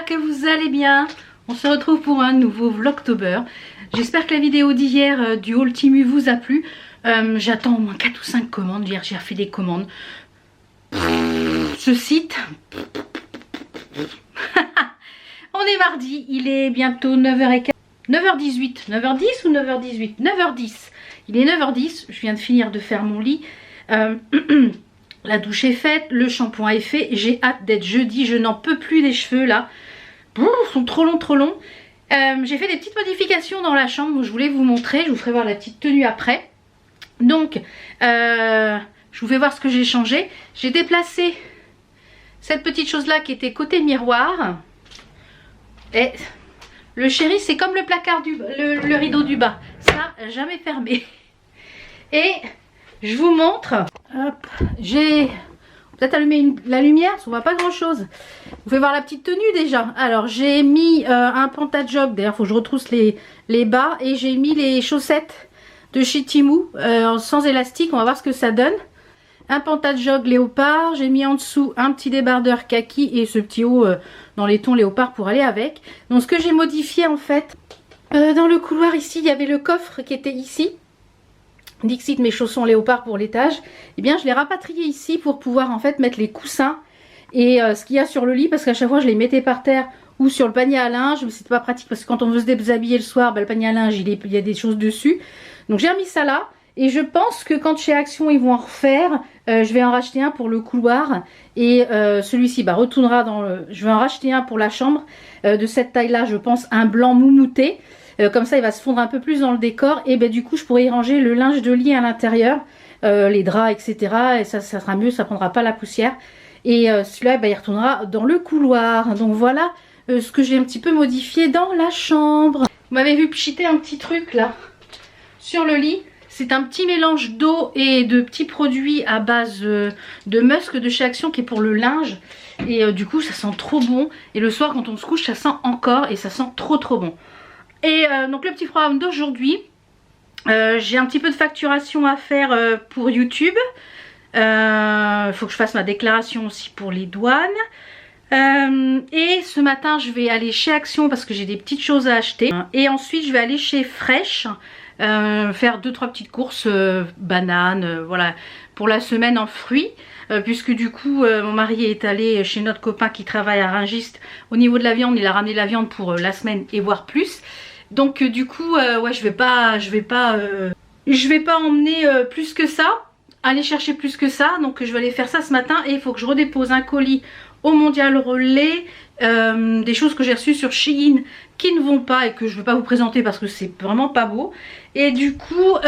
j'espère que vous allez bien. On se retrouve pour un nouveau Vlogtober. J'espère que la vidéo d'hier du haul Temu vous a plu. J'attends au moins 4 ou 5 commandes. Hier j'ai refait des commandes. Ce site... On est mardi, il est bientôt 9h15. 9h18, 9h10 ou 9h18? 9h10. Il est 9h10, je viens de finir de faire mon lit. La douche est faite, le shampoing est fait. J'ai hâte d'être jeudi, je n'en peux plus des cheveux là. Ils sont trop longs, trop longs. J'ai fait des petites modifications dans la chambre, je voulais vous montrer. Je vous ferai voir la petite tenue après. Donc, je vous fais voir ce que j'ai changé. J'ai déplacé cette petite chose là qui était côté miroir. Et le chéri, c'est comme le placard le rideau du bas. Ça, jamais fermé. Et je vous montre. Hop, j'ai peut-être allumé la lumière, ça ne voit pas grand chose. Vous pouvez voir la petite tenue déjà. Alors j'ai mis un pantajog, d'ailleurs il faut que je retrousse les bas. Et j'ai mis les chaussettes de chez Temu sans élastique, on va voir ce que ça donne. Un pantajog léopard, j'ai mis en dessous un petit débardeur kaki et ce petit haut dans les tons léopard pour aller avec. Donc ce que j'ai modifié en fait, dans le couloir ici, il y avait le coffre qui était ici. Dixit, mes chaussons léopard pour l'étage. Et bien je l'ai rapatrié ici pour pouvoir en fait mettre les coussins et ce qu'il y a sur le lit, parce qu'à chaque fois je les mettais par terre ou sur le panier à linge. C'était pas pratique parce que quand on veut se déshabiller le soir, le panier à linge il y a des choses dessus. Donc j'ai remis ça là. Et je pense que quand chez Action ils vont en refaire, je vais en racheter un pour le couloir. Et celui-ci retournera dans le... Je vais en racheter un pour la chambre de cette taille là, je pense un blanc moumouté. Comme ça il va se fondre un peu plus dans le décor. Et du coup je pourrai y ranger le linge de lit à l'intérieur, les draps etc. Et ça sera mieux, ça prendra pas la poussière. Et celui-là il retournera dans le couloir. Donc voilà ce que j'ai un petit peu modifié dans la chambre. Vous m'avez vu pchiter un petit truc là sur le lit. C'est un petit mélange d'eau et de petits produits à base de musc de chez Action qui est pour le linge. Et du coup ça sent trop bon. Et le soir quand on se couche ça sent encore et ça sent trop bon. Et donc le petit programme d'aujourd'hui, j'ai un petit peu de facturation à faire pour YouTube. Il faut que je fasse ma déclaration aussi pour les douanes. Et ce matin je vais aller chez Action parce que j'ai des petites choses à acheter. Et ensuite je vais aller chez Fresh. Faire 2-3 petites courses bananes voilà, pour la semaine en fruits, puisque du coup mon mari est allé chez notre copain qui travaille à Rungis au niveau de la viande. Il a ramené la viande pour la semaine et voire plus. Donc du coup ouais, je vais pas emmener plus que ça, aller chercher plus que ça. Donc je vais aller faire ça ce matin. Et il faut que je redépose un colis au Mondial Relais, des choses que j'ai reçues sur Shein qui ne vont pas et que je ne vais pas vous présenter parce que c'est vraiment pas beau. Et du coup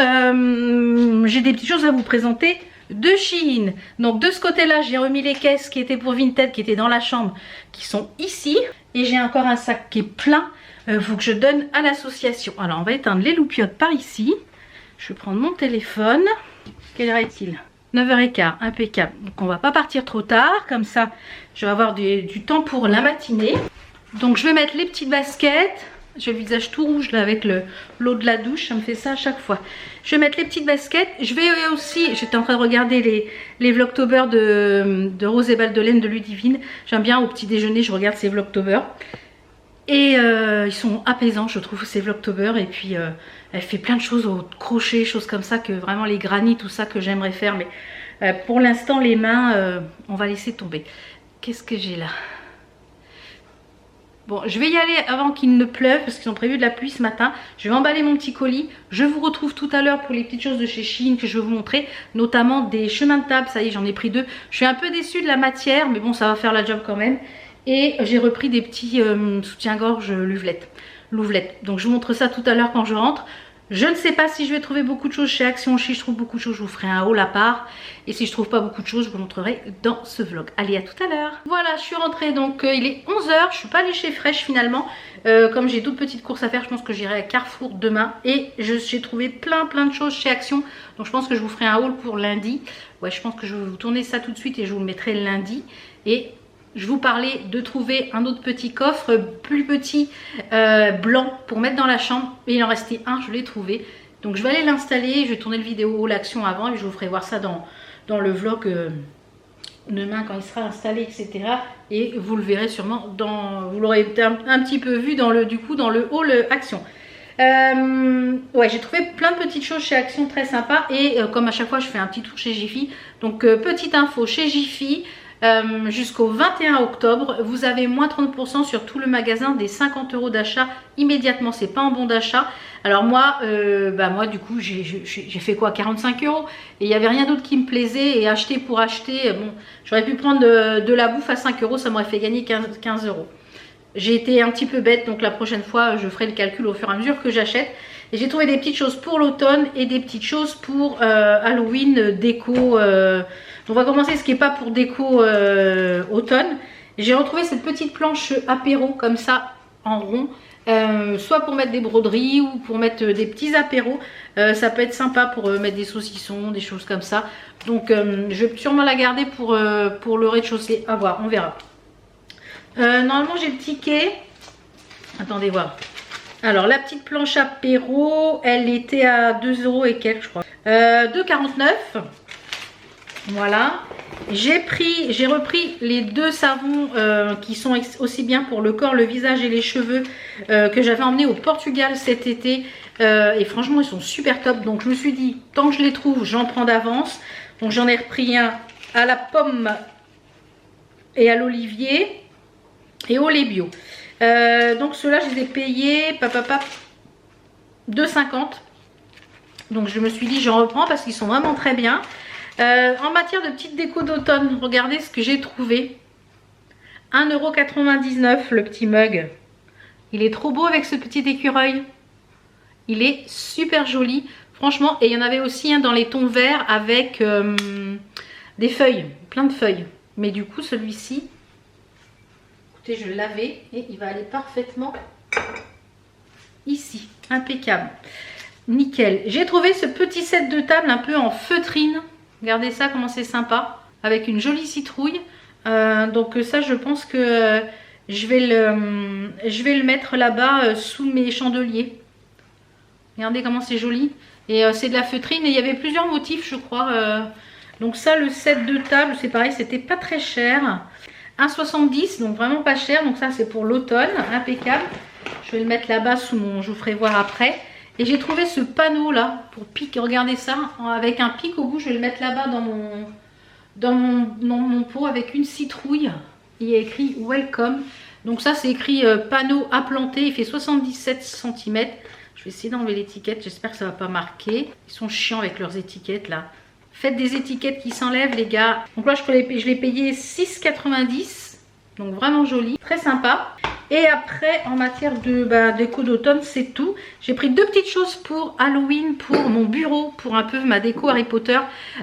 j'ai des petites choses à vous présenter de Shein. Donc de ce côté là j'ai remis les caisses qui étaient pour Vinted, qui étaient dans la chambre, qui sont ici. Et j'ai encore un sac qui est plein, faut que je donne à l'association. Alors on va éteindre les loupiottes par ici. Je vais prendre mon téléphone. Quelle heure est-il? 9h15, impeccable. Donc on va pas partir trop tard, comme ça je vais avoir du temps pour la matinée. Donc je vais mettre les petites baskets. J'ai le visage tout rouge là avec l'eau de la douche, ça me fait ça à chaque fois. Je vais mettre les petites baskets. Je vais aussi, j'étais en train de regarder les Vlogtober de Rose et Baldelaine de Ludivine. J'aime bien au petit déjeuner, je regarde ces Vlogtober. Et ils sont apaisants je trouve ces Vlogtober. Et puis elle fait plein de choses au crochet, choses comme ça, que vraiment les granits, tout ça que j'aimerais faire. Mais pour l'instant les mains, on va laisser tomber. Qu'est-ce que j'ai là? Bon, je vais y aller avant qu'il ne pleuve parce qu'ils ont prévu de la pluie ce matin. Je vais emballer mon petit colis. Je vous retrouve tout à l'heure pour les petites choses de chez Shein que je vais vous montrer. Notamment des chemins de table. Ça y est, j'en ai pris 2. Je suis un peu déçue de la matière, mais bon, ça va faire la job quand même. Et j'ai repris des petits soutiens-gorge louvettes. Donc je vous montre ça tout à l'heure quand je rentre. Je ne sais pas si je vais trouver beaucoup de choses chez Action. Si je trouve beaucoup de choses, je vous ferai un haul à part. Et si je trouve pas beaucoup de choses, je vous montrerai dans ce vlog. Allez, à tout à l'heure. Voilà, je suis rentrée. Donc il est 11h. Je suis pas allée chez Fresh finalement. Comme j'ai d'autres petites courses à faire, je pense que j'irai à Carrefour demain. Et j'ai trouvé plein de choses chez Action. Donc je pense que je vous ferai un haul pour lundi. Ouais, je pense que je vais vous tourner ça tout de suite et je vous le mettrai lundi. Et je vous parlais de trouver un autre petit coffre plus petit, blanc, pour mettre dans la chambre. Et il en restait un, je l'ai trouvé. Donc je vais aller l'installer, je vais tourner le vidéo l'action avant et je vous ferai voir ça dans le vlog demain quand il sera installé, etc. Et vous le verrez sûrement vous l'aurez un petit peu vu dans le haul Action. Ouais, j'ai trouvé plein de petites choses chez Action très sympa. Et comme à chaque fois je fais un petit tour chez Jiffy, donc petite info chez Jiffy, jusqu'au 21 octobre vous avez moins 30% sur tout le magasin des 50 € d'achat immédiatement. C'est pas un bon d'achat. Alors moi du coup j'ai fait quoi, 45 € et il n'y avait rien d'autre qui me plaisait. Et acheter pour acheter, bon, j'aurais pu prendre de la bouffe à 5 €, ça m'aurait fait gagner 15 €. J'ai été un petit peu bête, donc la prochaine fois je ferai le calcul au fur et à mesure que j'achète. Et j'ai trouvé des petites choses pour l'automne et des petites choses pour Halloween, déco. On va commencer ce qui n'est pas pour déco automne. J'ai retrouvé cette petite planche apéro comme ça en rond. Soit pour mettre des broderies ou pour mettre des petits apéros. Ça peut être sympa pour mettre des saucissons, des choses comme ça. Donc je vais sûrement la garder pour le rez-de-chaussée. À voir, on verra. Normalement j'ai le ticket. Attendez voir. Alors la petite planche apéro, elle était à 2 € et quelques je crois. 2,49 €. Voilà. J'ai repris les deux savons qui sont aussi bien pour le corps, le visage et les cheveux que j'avais emmené au Portugal cet été. Et franchement ils sont super top. Donc je me suis dit, tant que je les trouve, j'en prends d'avance. Donc j'en ai repris un à la pomme et à l'olivier et au lait bio. Donc ceux-là je les ai payés 2,50 €. Donc je me suis dit j'en reprends parce qu'ils sont vraiment très bien. En matière de petite déco d'automne, regardez ce que j'ai trouvé. 1,99 € le petit mug. Il est trop beau avec ce petit écureuil. Il est super joli. Franchement, et il y en avait aussi un dans les tons verts avec des feuilles, plein de feuilles. Mais du coup celui-ci, écoutez, je l'avais et il va aller parfaitement ici. Impeccable. Nickel. J'ai trouvé ce petit set de table un peu en feutrine. Regardez ça, comment c'est sympa. Avec une jolie citrouille. Donc ça, je pense que je vais le mettre là-bas sous mes chandeliers. Regardez comment c'est joli. Et c'est de la feutrine. Et il y avait plusieurs motifs, je crois. Donc ça, le set de table, c'est pareil, c'était pas très cher. 1,70 €, donc vraiment pas cher. Donc ça, c'est pour l'automne. Impeccable. Je vais le mettre là-bas sous mon... Je vous ferai voir après. Et j'ai trouvé ce panneau là pour pique, regardez ça, avec un pic au bout. Je vais le mettre là-bas dans mon pot avec une citrouille. Il y a écrit Welcome. Donc ça c'est écrit panneau à planter. Il fait 77 cm. Je vais essayer d'enlever l'étiquette. J'espère que ça ne va pas marquer. Ils sont chiants avec leurs étiquettes là. Faites des étiquettes qui s'enlèvent les gars. Donc là je l'ai payé 6,90 €. Donc vraiment joli, très sympa. Et après en matière de déco d'automne c'est tout. J'ai pris deux petites choses pour Halloween, pour mon bureau, pour un peu ma déco Harry Potter.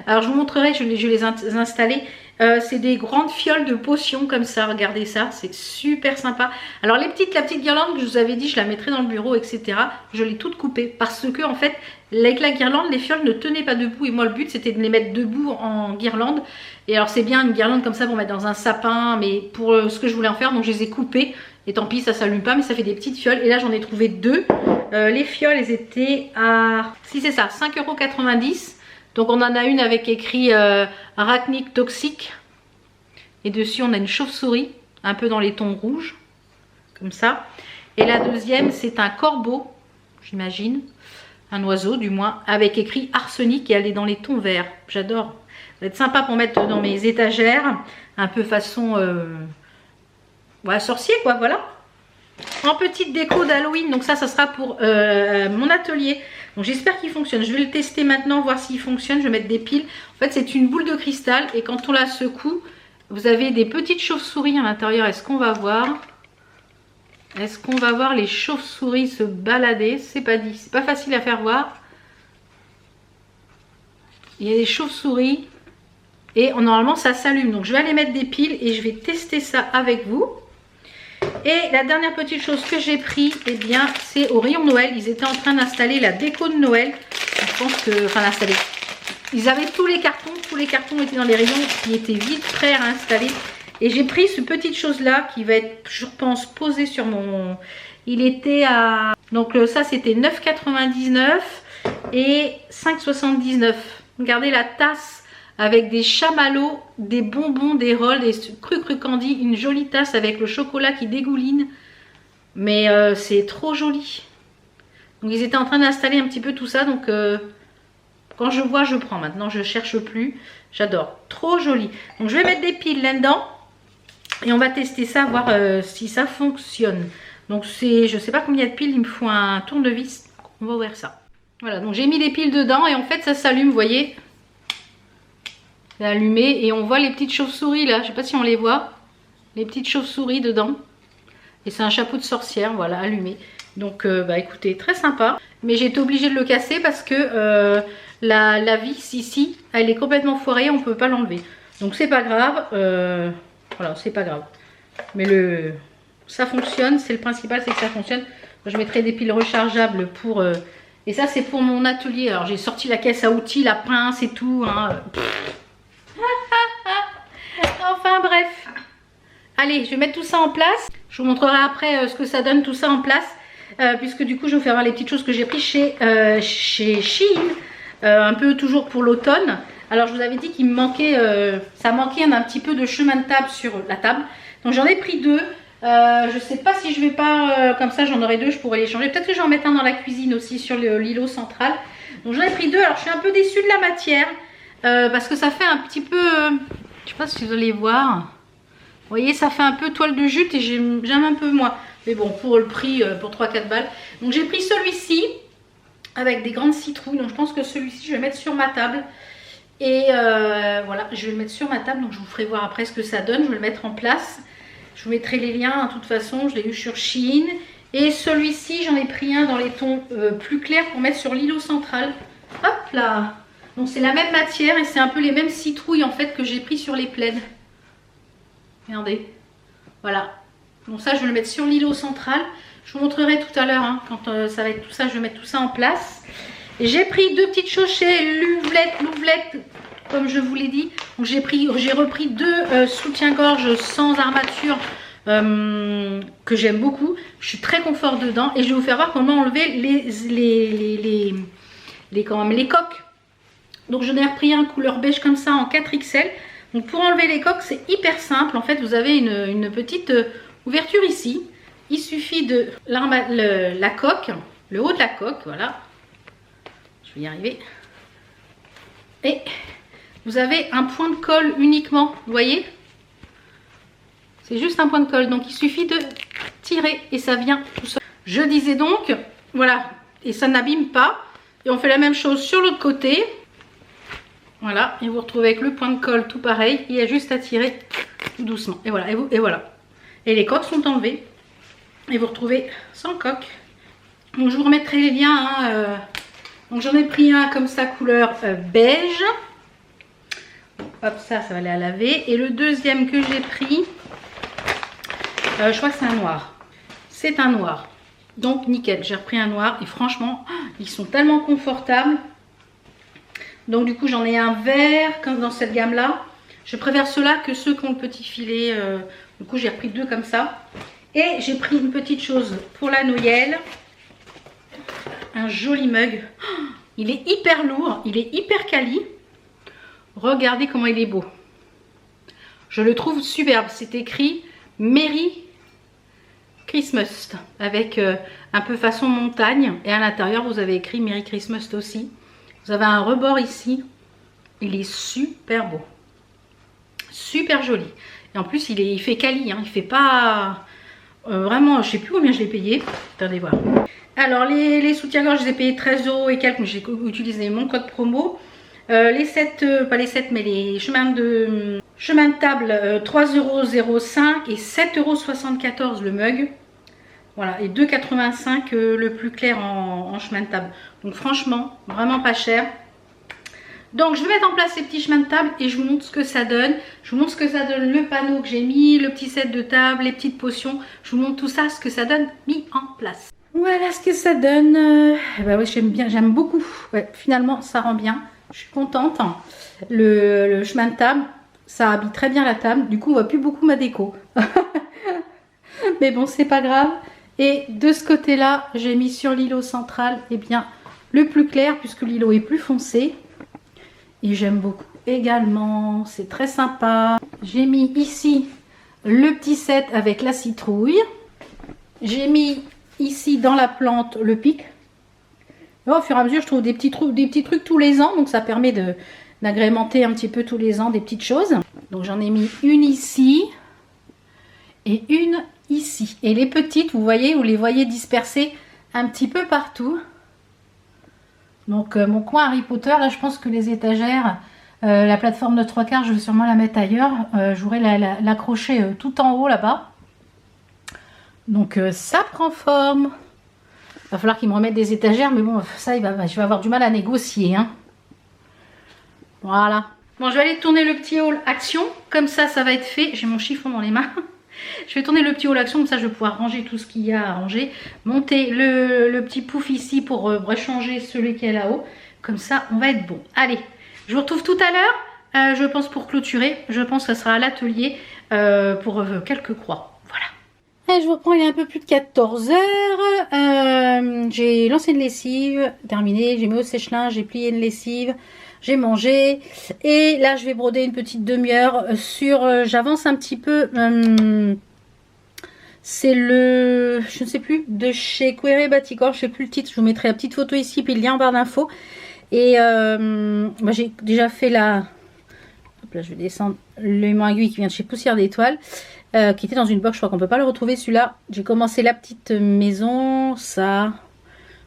Alors je vous montrerai, je vais les installer. C'est des grandes fioles de potions comme ça, regardez ça, c'est super sympa. Alors la petite guirlande que je vous avais dit, je la mettrai dans le bureau, etc. Je l'ai toute coupée parce que en fait, avec la guirlande, les fioles ne tenaient pas debout. Et moi le but c'était de les mettre debout en guirlande. Et alors c'est bien une guirlande comme ça pour mettre dans un sapin, mais pour ce que je voulais en faire, donc je les ai coupées. Et tant pis, ça s'allume pas, mais ça fait des petites fioles. Et là j'en ai trouvé deux. Les fioles, elles étaient à, si c'est ça, 5,90 €. Donc on en a une avec écrit arachnique toxique. Et dessus on a une chauve-souris, un peu dans les tons rouges. Comme ça. Et la deuxième c'est un corbeau, j'imagine. Un oiseau du moins, avec écrit arsenic et elle est dans les tons verts. J'adore. Ça va être sympa pour mettre dans mes étagères. Un peu façon ouais, sorcier quoi, voilà. En petite déco d'Halloween, donc ça sera pour mon atelier. Donc j'espère qu'il fonctionne. Je vais le tester maintenant, voir s'il fonctionne. Je vais mettre des piles. En fait c'est une boule de cristal et quand on la secoue, vous avez des petites chauves-souris à l'intérieur. Est-ce qu'on va voir? Est-ce qu'on va voir les chauves-souris se balader? C'est pas dit, c'est pas facile à faire voir. Il y a des chauves-souris et normalement ça s'allume. Donc je vais aller mettre des piles et je vais tester ça avec vous. Et la dernière petite chose que j'ai pris, eh bien, c'est au rayon Noël. Ils étaient en train d'installer la déco de Noël. Je pense que, enfin d'installer. Ils avaient tous les cartons étaient dans les rayons qui étaient vides, prêts à installer. Et j'ai pris ce petite chose là qui va être, je pense, posé sur mon... Il était à... Donc ça c'était 9,99 € et 5,79 €. Regardez la tasse avec des chamallows, des bonbons, des rolls, des cru candy, une jolie tasse avec le chocolat qui dégouline. Mais c'est trop joli. Donc ils étaient en train d'installer un petit peu tout ça. Donc quand je vois, je prends. Maintenant, je cherche plus. J'adore. Trop joli. Donc je vais mettre des piles là-dedans. Et on va tester ça, voir si ça fonctionne. Donc c'est, je sais pas combien de piles, il me faut un tournevis. On va ouvrir ça. Voilà, donc j'ai mis les piles dedans et en fait ça s'allume, vous voyez. C'est allumé et on voit les petites chauves-souris là. Je sais pas si on les voit. Les petites chauves-souris dedans. Et c'est un chapeau de sorcière, voilà, allumé. Donc bah écoutez, très sympa. Mais j'ai été obligée de le casser parce que la vis ici, elle est complètement foirée, on peut pas l'enlever. Donc c'est pas grave. Voilà, c'est pas grave. Mais ça fonctionne, c'est le principal, c'est que ça fonctionne. Je mettrai des piles rechargeables pour... et ça, c'est pour mon atelier. Alors, j'ai sorti la caisse à outils, la pince et tout. Hein. Enfin, bref. Allez, je vais mettre tout ça en place. Je vous montrerai après ce que ça donne, tout ça en place. Puisque du coup, je vais vous faire voir les petites choses que j'ai prises chez Shein. Un peu toujours pour l'automne. Alors, je vous avais dit qu'il me manquait... ça manquait un petit peu de chemin de table sur la table. Donc, j'en ai pris 2. Je sais pas si je vais pas comme ça, j'en aurai 2, je pourrais les changer. Peut-être que j'en mette un dans la cuisine aussi sur l'îlot central. Donc j'en ai pris 2. Alors je suis un peu déçue de la matière parce que ça fait un petit peu, je sais pas si vous allez voir. Vous voyez, ça fait un peu toile de jute et j'aime un peu moins. Mais bon, pour le prix, pour 3-4 balles. Donc j'ai pris celui-ci avec des grandes citrouilles. Donc je pense que celui-ci, je vais mettre sur ma table. Et voilà, je vais le mettre sur ma table. Donc je vous ferai voir après ce que ça donne. Je vais le mettre en place. Je vous mettrai les liens, de toute façon, je l'ai eu sur Shein. Et celui-ci, j'en ai pris un dans les tons plus clairs pour mettre sur l'îlot central. Hop là. Donc c'est la même matière et c'est un peu les mêmes citrouilles en fait que j'ai pris sur les plaids. Regardez. Voilà. Donc ça, je vais le mettre sur l'îlot central. Je vous montrerai tout à l'heure, hein, quand ça va être tout ça, je vais mettre tout ça en place. J'ai pris 2 petites choses chez Louvelette. Comme je vous l'ai dit, j'ai repris 2 soutiens-gorge sans armature que j'aime beaucoup. Je suis très confort dedans et je vais vous faire voir comment enlever les coques. Donc j'en ai repris un couleur beige comme ça en 4XL. Donc pour enlever les coques, c'est hyper simple. En fait, vous avez une petite ouverture ici. Il suffit de la coque, le haut de la coque, voilà. Je vais y arriver. Et vous avez un point de colle uniquement, vous voyez? C'est juste un point de colle, donc il suffit de tirer et ça vient tout seul. Je disais donc, voilà, et ça n'abîme pas. Et on fait la même chose sur l'autre côté. Voilà, et vous retrouvez avec le point de colle tout pareil. Il y a juste à tirer tout doucement. Et voilà, et voilà. Et les coques sont enlevées. Et vous retrouvez sans coque. Donc je vous remettrai les liens. Hein, donc j'en ai pris un comme ça, couleur beige. Hop, ça va aller à laver. Et le deuxième que j'ai pris, je crois que c'est un noir. C'est un noir. Donc nickel, j'ai repris un noir. Et franchement, ils sont tellement confortables. Donc du coup, j'en ai un vert comme dans cette gamme-là. Je préfère ceux-là que ceux qui ont le petit filet. Du coup, j'ai repris 2 comme ça. Et j'ai pris une petite chose pour la Noël. Un joli mug. Il est hyper lourd. Il est hyper quali. Regardez comment il est beau. Je le trouve superbe. C'est écrit Merry Christmas. Avec un peu façon montagne. Et à l'intérieur, vous avez écrit Merry Christmas aussi. Vous avez un rebord ici. Il est super beau. Super joli. Et en plus, il fait quali. Hein. Il fait pas... vraiment, je sais plus combien je l'ai payé. Attendez voir. Alors, les soutiens-gorge, je les ai payés 13 € et quelques. J'ai utilisé mon code promo. Les 7, pas les 7, mais les chemins de table, 3,05 € et 7,74 € le mug. Voilà, et 2,85 € le plus clair en chemin de table. Donc franchement, vraiment pas cher. Donc je vais mettre en place ces petits chemins de table et je vous montre ce que ça donne. Je vous montre ce que ça donne, le panneau que j'ai mis, le petit set de table, les petites potions. Je vous montre tout ça, ce que ça donne mis en place. Voilà ce que ça donne. Bah ouais, j'aime bien, j'aime beaucoup. Ouais, finalement, ça rend bien. Je suis contente. Le chemin de table, ça habille très bien la table. Du coup, on voit plus beaucoup ma déco. Mais bon, c'est pas grave. Et de ce côté-là, j'ai mis sur l'îlot central, eh bien, le plus clair, puisque l'îlot est plus foncé. Et j'aime beaucoup. également, c'est très sympa. J'ai mis ici le petit set avec la citrouille. J'ai mis ici dans la plante le pic. Là, au fur et à mesure, je trouve des petits trucs tous les ans, donc ça permet d'agrémenter un petit peu tous les ans des petites choses. Donc j'en ai mis une ici et une ici. Et les petites, vous voyez, vous les voyez dispersées un petit peu partout. Donc mon coin Harry Potter, là je pense que les étagères, la plateforme de 3/4, je vais sûrement la mettre ailleurs. Je voudrais l'accrocher tout en haut là-bas. Donc ça prend forme. Il va falloir qu'il me remette des étagères, mais bon, ça, je vais avoir du mal à négocier. Hein. Voilà. Bon, je vais aller tourner le petit haul action. Comme ça, ça va être fait. J'ai mon chiffon dans les mains. Je vais tourner le petit haul action, comme ça, je vais pouvoir ranger tout ce qu'il y a à ranger. Monter le petit pouf ici pour rechanger celui qui est là-haut. Comme ça, on va être bon. Allez, je vous retrouve tout à l'heure. Je pense pour clôturer. Je pense que ça sera à l'atelier pour quelques croix. Et je vous reprends, il est un peu plus de 14 h. J'ai lancé une lessive, terminé. J'ai mis au sèche-linge, j'ai plié une lessive, j'ai mangé. Et là, je vais broder une petite demi-heure sur... j'avance un petit peu. C'est le... je ne sais plus, de chez Queré Batikor. Je ne sais plus le titre. Je vous mettrai la petite photo ici, puis le lien en barre d'infos. Et j'ai déjà fait la... Hop là, je vais descendre l'aimant aiguille qui vient de chez Poussière d'Étoile. Qui était dans une box, je crois qu'on peut pas le retrouver celui-là. J'ai commencé la petite maison, ça,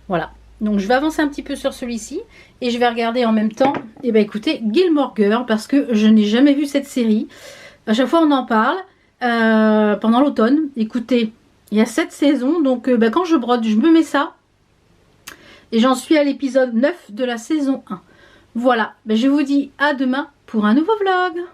voilà. Donc je vais avancer un petit peu sur celui-ci et je vais regarder en même temps, et ben écoutez, Gilmore Girls, parce que je n'ai jamais vu cette série. À chaque fois on en parle pendant l'automne. Écoutez, il y a 7 saisons, donc quand je brode, je me mets ça. Et j'en suis à l'épisode 9 de la saison 1. Voilà, je vous dis à demain pour un nouveau vlog.